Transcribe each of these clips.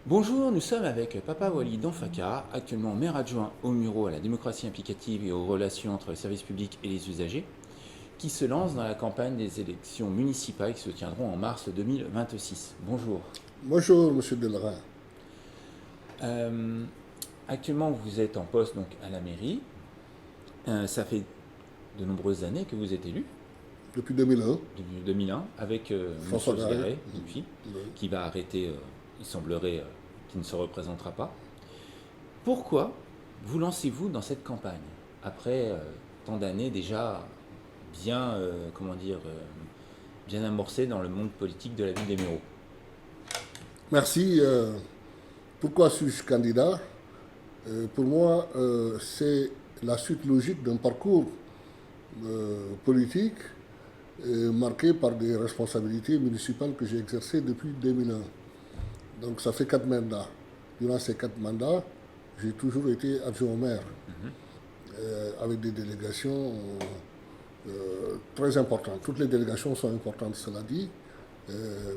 Bonjour, nous sommes avec Papa Wali Danfaka, actuellement maire adjoint au Muro à la démocratie implicative et aux relations entre les services publics et les usagers, qui se lance dans la campagne des élections municipales qui se tiendront en mars 2026. Bonjour. Bonjour, Monsieur Delarin. Euh, Actuellement, vous êtes en poste donc à la mairie. Ça fait de nombreuses années que vous êtes élu, Depuis 2001, depuis 2001, avec François Monsieur Garret. Osgaret, depuis, qui va arrêter, il semblerait, qu'il ne se représentera pas. Pourquoi vous lancez-vous dans cette campagne après tant d'années déjà bien, comment dire, bien amorcées dans le monde politique de la ville des Mureaux? Merci. Pourquoi suis-je candidat? Pour moi, c'est la suite logique d'un parcours politique marqué par des responsabilités municipales que j'ai exercées depuis 2001. Donc ça fait 4 mandats. Durant ces 4 mandats, j'ai toujours été adjoint au maire, avec des délégations très importantes. Toutes les délégations sont importantes, cela dit,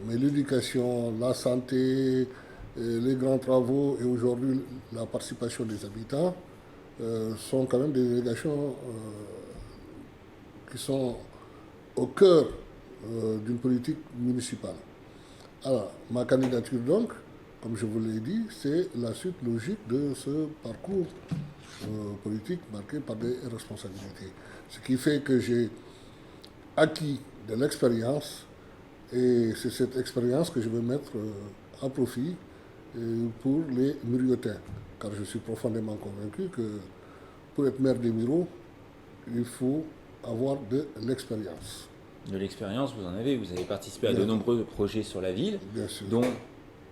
mais l'éducation, la santé, les grands travaux et aujourd'hui la participation des habitants sont quand même des délégations qui sont au cœur d'une politique municipale. Alors, ma candidature donc, comme je vous l'ai dit, c'est la suite logique de ce parcours politique marqué par des responsabilités. Ce qui fait que j'ai acquis de l'expérience et c'est cette expérience que je vais mettre à profit pour les Muriotins. Car je suis profondément convaincu que pour être maire des Mureaux, il faut avoir de l'expérience. De l'expérience, vous en avez. Vous avez participé à de Bien, nombreux projets sur la ville, bien sûr. dont,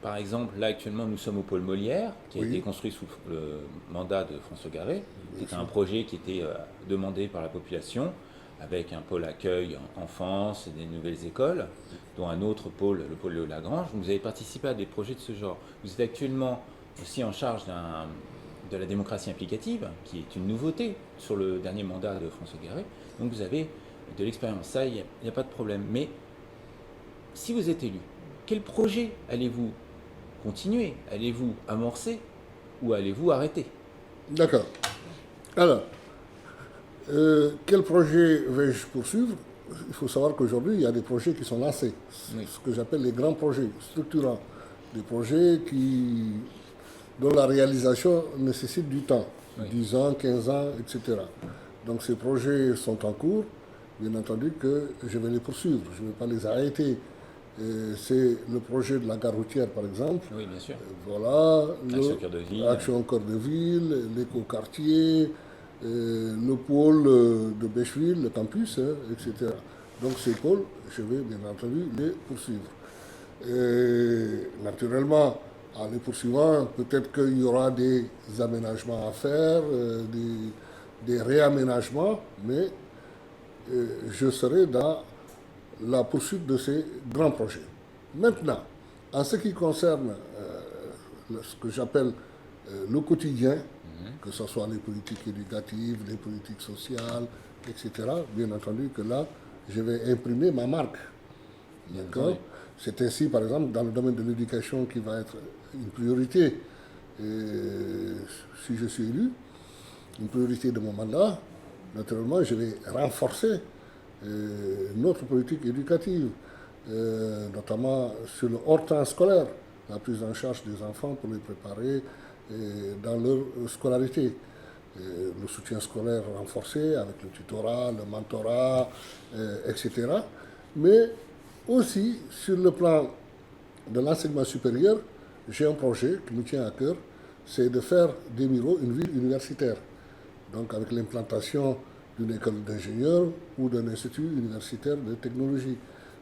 par exemple, là actuellement, nous sommes au pôle Molière, qui a Oui. été construit sous le mandat de François Garret, qui était sûr. un projet qui était demandé par la population, avec un pôle accueil enfance et des nouvelles écoles, dont un autre pôle, le pôle de Lagrange. Vous avez participé à des projets de ce genre. Vous êtes actuellement aussi en charge de la démocratie implicative, qui est une nouveauté sur le dernier mandat de François Garret. Donc vous avez de l'expérience, ça, il n'y a pas de problème. Mais si vous êtes élu, quel projet allez-vous continuer? Allez-vous amorcer ou allez-vous arrêter? D'accord. Alors, quel projet vais-je poursuivre? Il faut savoir qu'aujourd'hui, il y a des projets qui sont lancés, Oui. ce que j'appelle les grands projets structurants, des projets dont la réalisation nécessite du temps, Oui. 10 ans, 15 ans, etc. Donc ces projets sont en cours, bien entendu que je vais les poursuivre, je ne vais pas les arrêter. C'est le projet de la gare routière, par exemple. Oui, bien sûr. Voilà, Action cœur de ville. Action Cœur de Ville, l'éco-quartier, le pôle de Bêcheville, le campus, etc. Donc ces pôles, je vais bien entendu les poursuivre. Et naturellement, en les poursuivant, peut-être qu'il y aura des aménagements à faire, des réaménagements, mais je serai dans la poursuite de ces grands projets. Maintenant, en ce qui concerne ce que j'appelle le quotidien, que ce soit les politiques éducatives, les politiques sociales, etc., bien entendu que là, je vais imprimer ma marque. D'accord? C'est ainsi, par exemple, dans le domaine de l'éducation qui va être une priorité, si je suis élu, une priorité de mon mandat. Naturellement, je vais renforcer notre politique éducative, notamment sur le hors-temps scolaire, la prise en charge des enfants pour les préparer dans leur scolarité. Le soutien scolaire renforcé avec le tutorat, le mentorat, etc. Mais aussi sur le plan de l'enseignement supérieur, j'ai un projet qui me tient à cœur, c'est de faire des Mureaux une ville universitaire. Donc avec l'implantation d'une école d'ingénieurs ou d'un institut universitaire de technologie.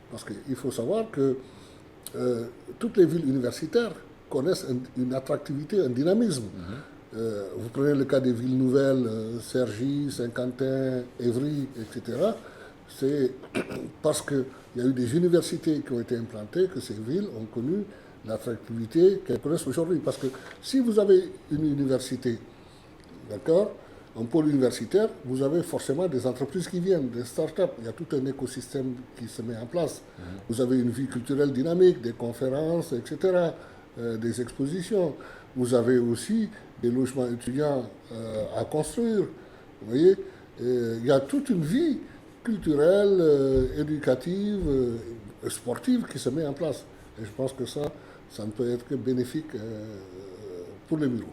Parce qu'il faut savoir que toutes les villes universitaires connaissent une attractivité, un dynamisme. Vous prenez le cas des villes nouvelles, Cergy, Saint-Quentin, Évry, etc. C'est parce qu'il y a eu des universités qui ont été implantées que ces villes ont connu l'attractivité qu'elles connaissent aujourd'hui. Parce que si vous avez une université, d'accord, un pôle universitaire, vous avez forcément des entreprises qui viennent, des start-up. Il y a tout un écosystème qui se met en place. Vous avez une vie culturelle dynamique, des conférences, etc. des expositions. Vous avez aussi des logements étudiants à construire. Vous voyez, il y a toute une vie culturelle, éducative, sportive qui se met en place. Et je pense que ça ne peut être que bénéfique pour les Mureaux.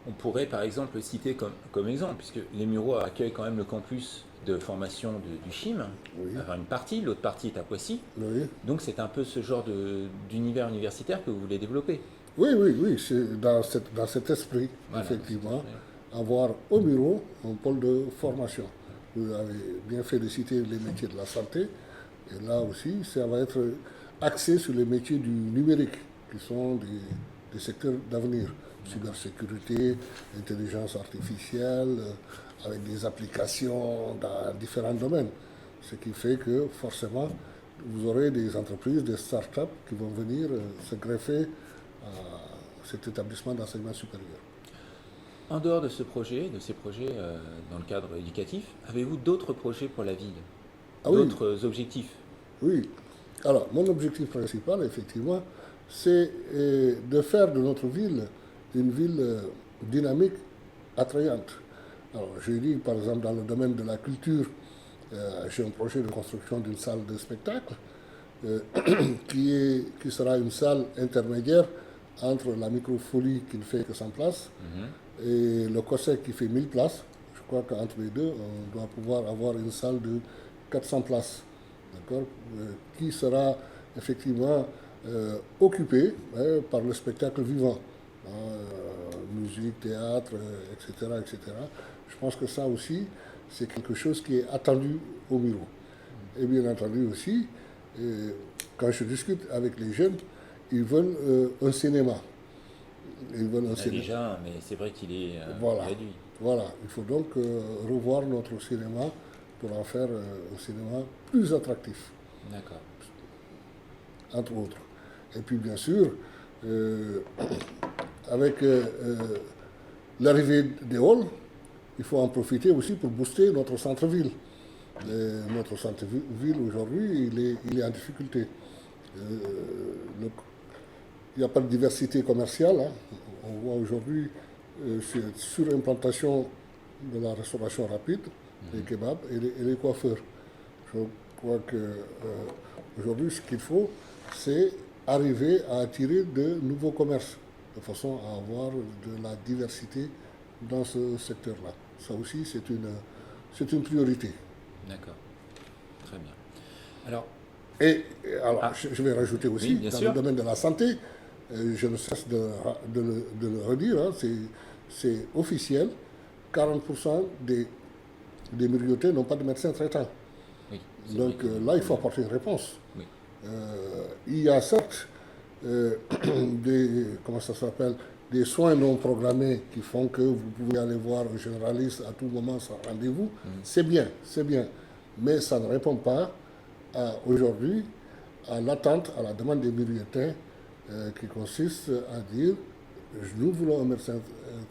On pourrait par exemple citer comme exemple, puisque les Mureaux accueillent quand même le campus de formation du CHIM, Oui. enfin une partie, l'autre partie est à Poissy. Oui, Donc c'est un peu ce genre d'univers universitaire que vous voulez développer. oui, c'est dans cet esprit, Voilà, effectivement, c'est- avoir au bureau un pôle de formation. Vous avez bien fait de citer les métiers de la santé, et là aussi, ça va être axé sur les métiers du numérique, qui sont des secteurs d'avenir. Cybersécurité, intelligence artificielle, avec des applications dans différents domaines. Ce qui fait que forcément, vous aurez des entreprises, des start-up qui vont venir se greffer à cet établissement d'enseignement supérieur. En dehors de ces projets dans le cadre éducatif, avez-vous d'autres projets pour la ville? Ah oui. D'autres objectifs? Oui. Alors, mon objectif principal, effectivement, c'est de faire de notre ville une ville dynamique, attrayante. Alors, j'ai dit, par exemple, dans le domaine de la culture, j'ai un projet de construction d'une salle de spectacle qui sera une salle intermédiaire entre la microfolie qui ne fait que 100 places et le COSEC qui fait 1000 places. Je crois qu'entre les deux, on doit pouvoir avoir une salle de 400 places, d'accord, qui sera effectivement occupée par le spectacle vivant. Musique, théâtre, etc., etc. Je pense que ça aussi, c'est quelque chose qui est attendu au Miro. Et bien entendu aussi, quand je discute avec les jeunes, ils veulent un cinéma. Ils veulent un cinéma. Déjà, mais c'est vrai qu'il est Voilà. réduit. Voilà, il faut donc revoir notre cinéma pour en faire un cinéma plus attractif, D'accord. entre autres. Et puis bien sûr, avec l'arrivée des halls, il faut en profiter aussi pour booster notre centre-ville. Notre centre-ville aujourd'hui, il est en difficulté. Il n'y a pas de diversité commerciale. Hein. On voit aujourd'hui cette surimplantation de la restauration rapide, les kebabs et les coiffeurs. Je crois que aujourd'hui, ce qu'il faut, c'est arriver à attirer de nouveaux commerces, de façon à avoir de la diversité dans ce secteur-là. Ça aussi, c'est une priorité. D'accord. Très bien. Alors, Alors, je vais rajouter aussi, oui, dans sûr. le domaine de la santé, je ne cesse de le redire, hein, c'est officiel, 40% des Muriautais n'ont pas de médecin traitant. Oui, Donc là, il faut apporter une réponse. Oui. Il y a certes des soins non programmés qui font que vous pouvez aller voir un généraliste à tout moment sans rendez-vous. C'est bien. Mais ça ne répond pas aujourd'hui à l'attente, à la demande des Muriétains qui consiste à dire nous voulons un médecin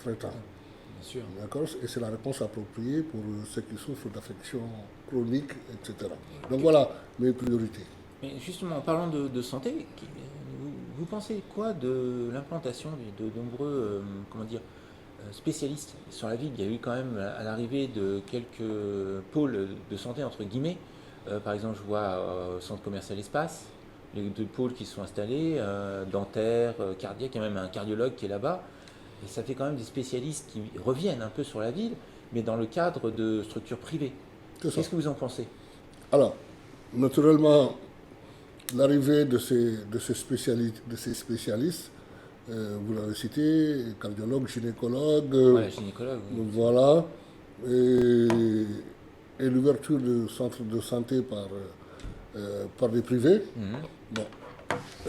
traitant. Bien sûr. D'accord. Et c'est la réponse appropriée pour ceux qui souffrent d'affections chroniques, etc. Donc voilà mes priorités. Mais justement, en parlant de santé, vous pensez quoi de l'implantation de nombreux spécialistes sur la ville? Il y a eu quand même à l'arrivée de quelques pôles de santé, entre guillemets. Par exemple, je vois au centre commercial Espace, les deux pôles qui sont installés, dentaire, cardiaque, il y a même un cardiologue qui est là-bas. Et ça fait quand même des spécialistes qui reviennent un peu sur la ville, mais dans le cadre de structures privées. Qu'est-ce que vous en pensez? Alors, naturellement, l'arrivée de ces spécialistes, vous l'avez cité, cardiologue, gynécologue, Ouais, gynécologue. Oui. voilà, et l'ouverture de centres de santé par des privés. Bon,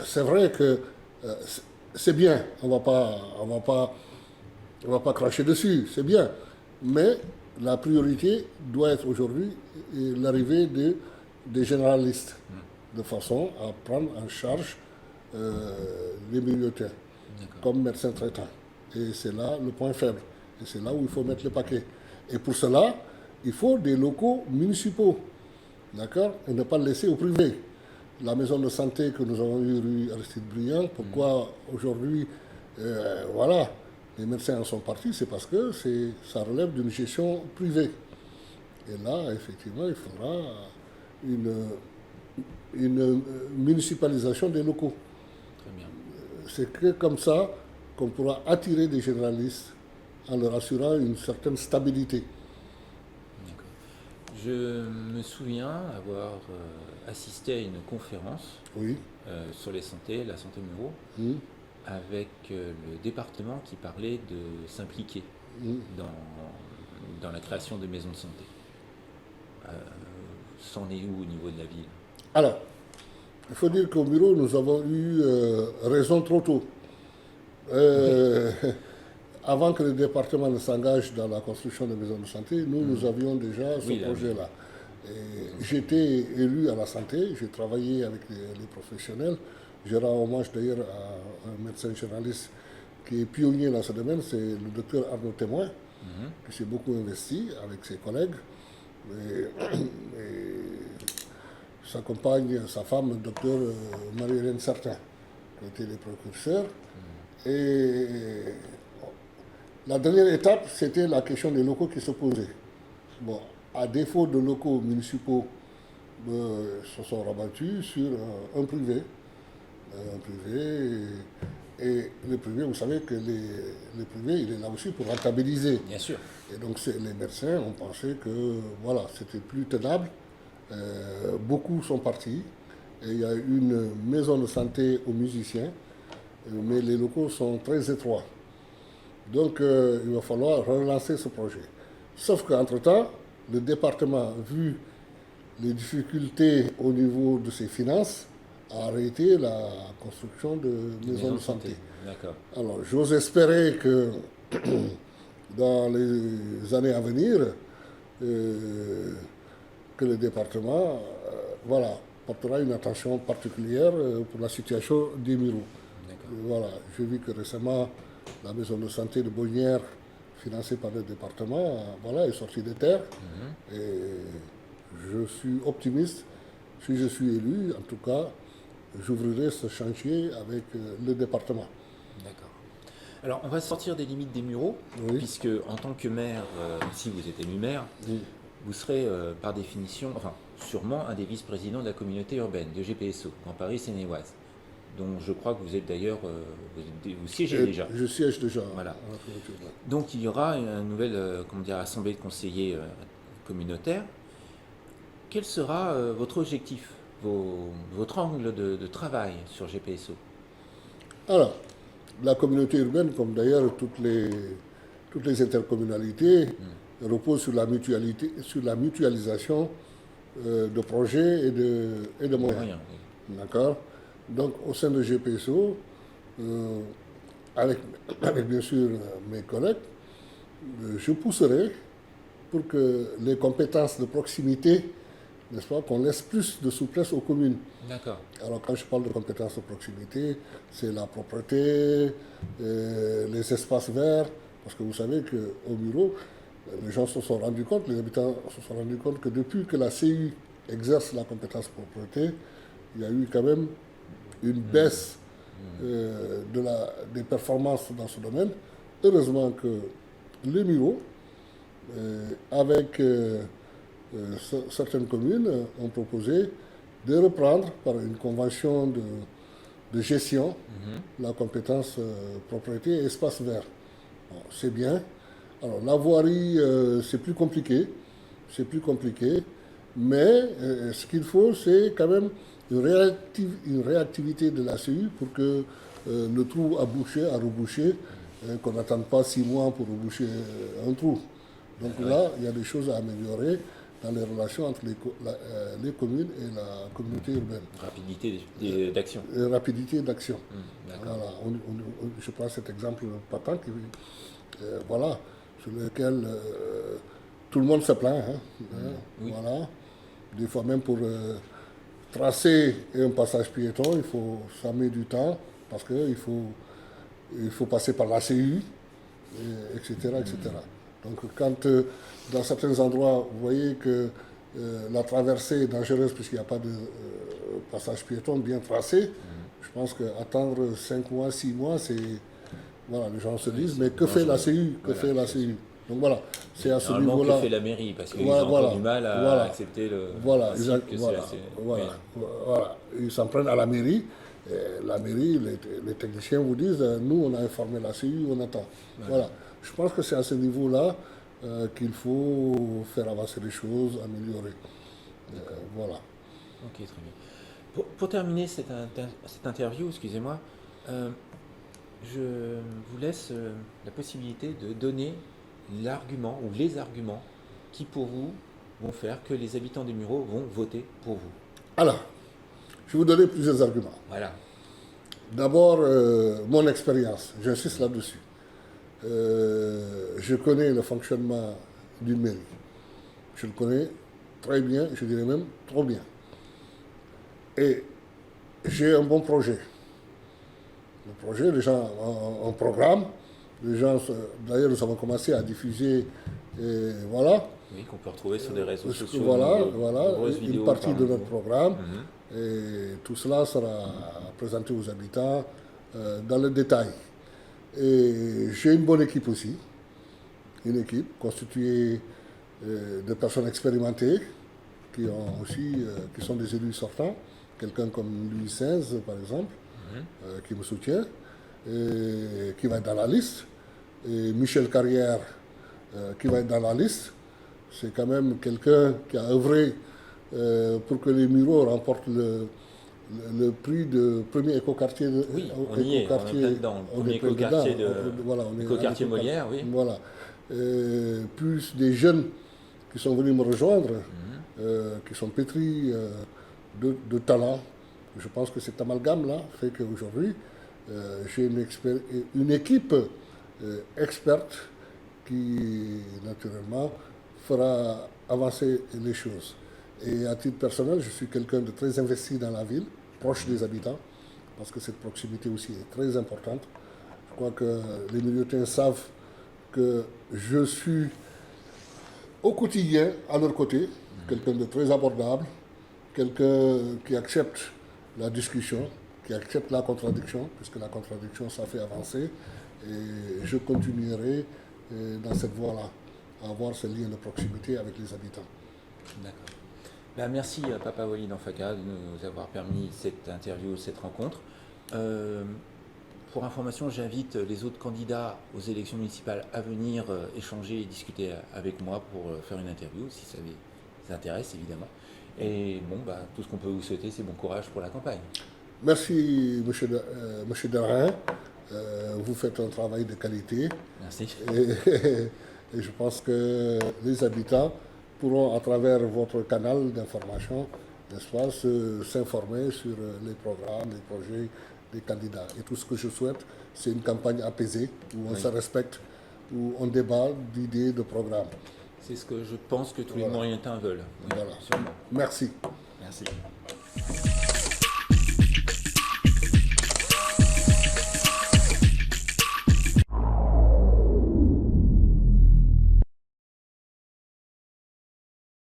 c'est vrai que c'est bien, on va pas cracher dessus, c'est bien, mais la priorité doit être aujourd'hui l'arrivée des généralistes, de façon à prendre en charge les Muriétains comme médecins traitants. Et c'est là le point faible. Et c'est là où il faut mettre le paquet. Et pour cela, il faut des locaux municipaux, d'accord, et ne pas le laisser au privé. la maison de santé que nous avons eue rue Aristide Briand, pourquoi aujourd'hui, voilà, les médecins en sont partis, c'est parce que ça relève d'une gestion privée. Et là, effectivement, il faudra une municipalisation des locaux. Très bien. C'est que comme ça qu'on pourra attirer des généralistes en leur assurant une certaine stabilité. D'accord. Je me souviens avoir assisté à une conférence Oui. sur la santé muraux, avec le département qui parlait de s'impliquer dans la création de maisons de santé. C'en est où au niveau de la ville? Alors, il faut dire qu'au bureau, nous avons eu raison trop tôt. Avant que le département ne s'engage dans la construction de maisons de santé, nous avions déjà ce projet-là. J'étais élu à la santé, j'ai travaillé avec les professionnels. Je rends hommage d'ailleurs à un médecin généraliste qui est pionnier dans ce domaine, c'est le docteur Arnaud Témoin, qui s'est beaucoup investi avec ses collègues. Et sa compagne, sa femme, le docteur Marie-Hélène Sartin, qui ont été les précurseurs. Et la dernière étape, c'était la question des locaux qui se posait. Bon, à défaut de locaux municipaux, se sont rabattus sur un privé. Et le privé, vous savez que le privé, il est là aussi pour rentabiliser. Bien sûr. Et donc les médecins ont pensé que voilà, c'était plus tenable. Beaucoup sont partis. Et il y a une maison de santé aux musiciens, mais les locaux sont très étroits. Donc il va falloir relancer ce projet. Sauf qu'entre-temps, le département, vu les difficultés au niveau de ses finances, a arrêté la construction de maisons de santé. D'accord. Alors, j'ose espérer que dans les années à venir, que le département voilà, portera une attention particulière pour la situation des Mureaux. Voilà, j'ai vu que récemment, la maison de santé de Bonnières, financée par le département, voilà, est sortie des terres. Et je suis optimiste. Si je suis élu, en tout cas, j'ouvrirai ce chantier avec le département. D'accord. Alors, on va sortir des limites des Mureaux, puisque en tant que maire, si vous êtes élu maire, vous serez par définition, enfin sûrement un des vice-présidents de la communauté urbaine de GPSO, Grand Paris Seine-et-Oise, dont je crois que vous êtes d'ailleurs, vous siégez déjà. Je siège déjà. Voilà. Donc il y aura une nouvelle assemblée de conseillers communautaires. Quel sera votre objectif, votre angle de travail sur GPSO? Alors, la communauté urbaine, comme d'ailleurs toutes les intercommunalités, repose sur la mutualisation de projets et de moyens. D'accord. Donc, au sein de GPSO, avec bien sûr mes collègues, je pousserai pour que les compétences de proximité, n'est-ce pas, qu'on laisse plus de souplesse aux communes. D'accord. Alors, quand je parle de compétences de proximité, c'est la propreté, les espaces verts, parce que vous savez qu'au bureau, les gens se sont rendus compte, les habitants se sont rendus compte que depuis que la CU exerce la compétence propreté, il y a eu quand même une baisse des performances dans ce domaine. Heureusement que les Mureaux, avec certaines communes, ont proposé de reprendre par une convention de gestion la compétence propriété et espace vert. Bon, c'est bien. Alors la voirie, c'est plus compliqué, mais ce qu'il faut, c'est quand même une réactivité de la CU pour que le trou à reboucher, qu'on n'attende pas 6 mois pour reboucher un trou. Donc là, il y a des choses à améliorer dans les relations entre les communes et la communauté urbaine. Rapidité d'action. Rapidité d'action. Voilà, je prends cet exemple patent qui, voilà, sur lequel tout le monde se plaint. Voilà. Des fois même pour tracer un passage piéton, ça met du temps parce qu'il faut passer par la CU, etc., etc. Donc quand dans certains endroits, vous voyez que la traversée est dangereuse puisqu'il n'y a pas de passage piéton bien tracé. Je pense qu'attendre 5 mois, 6 mois, c'est... Voilà, les gens se disent, mais que fait la CU? Que fait la CU? Donc voilà, c'est à ce niveau-là. Que fait la mairie? Parce qu'ils Voilà, ont encore du mal à accepter le principe que c'est voilà. Ils s'en prennent à la mairie. Et la mairie, les techniciens vous disent, nous, on a informé la CU, on attend. Voilà. Je pense que c'est à ce niveau-là qu'il faut faire avancer les choses, améliorer. Voilà. Ok, très bien. Pour terminer cette interview, excusez-moi, je vous laisse la possibilité de donner l'argument ou les arguments qui, pour vous, vont faire que les habitants des Mureaux vont voter pour vous. Alors, je vais vous donner plusieurs arguments. Voilà. D'abord, mon expérience, j'insiste là-dessus. Je connais le fonctionnement d'une mairie. Je le connais très bien, je dirais même trop bien. Et j'ai un bon projet. Le projet, les gens ont un programme. Les gens, d'ailleurs, nous avons commencé à diffuser, voilà. Oui, qu'on peut retrouver sur des réseaux sociaux. Voilà, une partie de notre programme. Et tout cela sera présenté aux habitants dans le détail. Et j'ai une bonne équipe aussi. Une équipe constituée de personnes expérimentées qui sont des élus sortants. Quelqu'un comme Louis XVI, par exemple, qui me soutient, et qui va être dans la liste. Et Michel Carrière, qui va être dans la liste. C'est quand même quelqu'un qui a œuvré pour que les Mureaux remportent le prix de premier écoquartier. Oui, on y est, on est plein dedans. Le premier écoquartier Molière, oui. Voilà. Plus des jeunes qui sont venus me rejoindre, qui sont pétris de talent. Je pense que cet amalgame-là fait qu'aujourd'hui, j'ai une équipe experte qui, naturellement, fera avancer les choses. Et à titre personnel, je suis quelqu'un de très investi dans la ville, proche des habitants, parce que cette proximité aussi est très importante. Je crois que les Milieutin savent que je suis au quotidien à leur côté, quelqu'un de très abordable, quelqu'un qui accepte la discussion, qui accepte la contradiction, puisque la contradiction, ça fait avancer. Et je continuerai dans cette voie-là, à avoir ce lien de proximité avec les habitants. D'accord. Ben, merci Papa Walid Anfaka de nous avoir permis cette interview, cette rencontre. Pour information, j'invite les autres candidats aux élections municipales à venir échanger et discuter avec moi pour faire une interview, si ça les intéresse évidemment. Et bon, tout ce qu'on peut vous souhaiter, c'est bon courage pour la campagne. Merci, monsieur Derain. Vous faites un travail de qualité. Merci. Et je pense que les habitants pourront, à travers votre canal d'information, n'est-ce pas, s'informer sur les programmes, les projets des candidats. Et tout ce que je souhaite, c'est une campagne apaisée, où on se respecte, où on débat d'idées, de programmes. C'est ce que je pense que tous les Maurientains veulent. Oui, voilà. sûrement. Merci. Merci.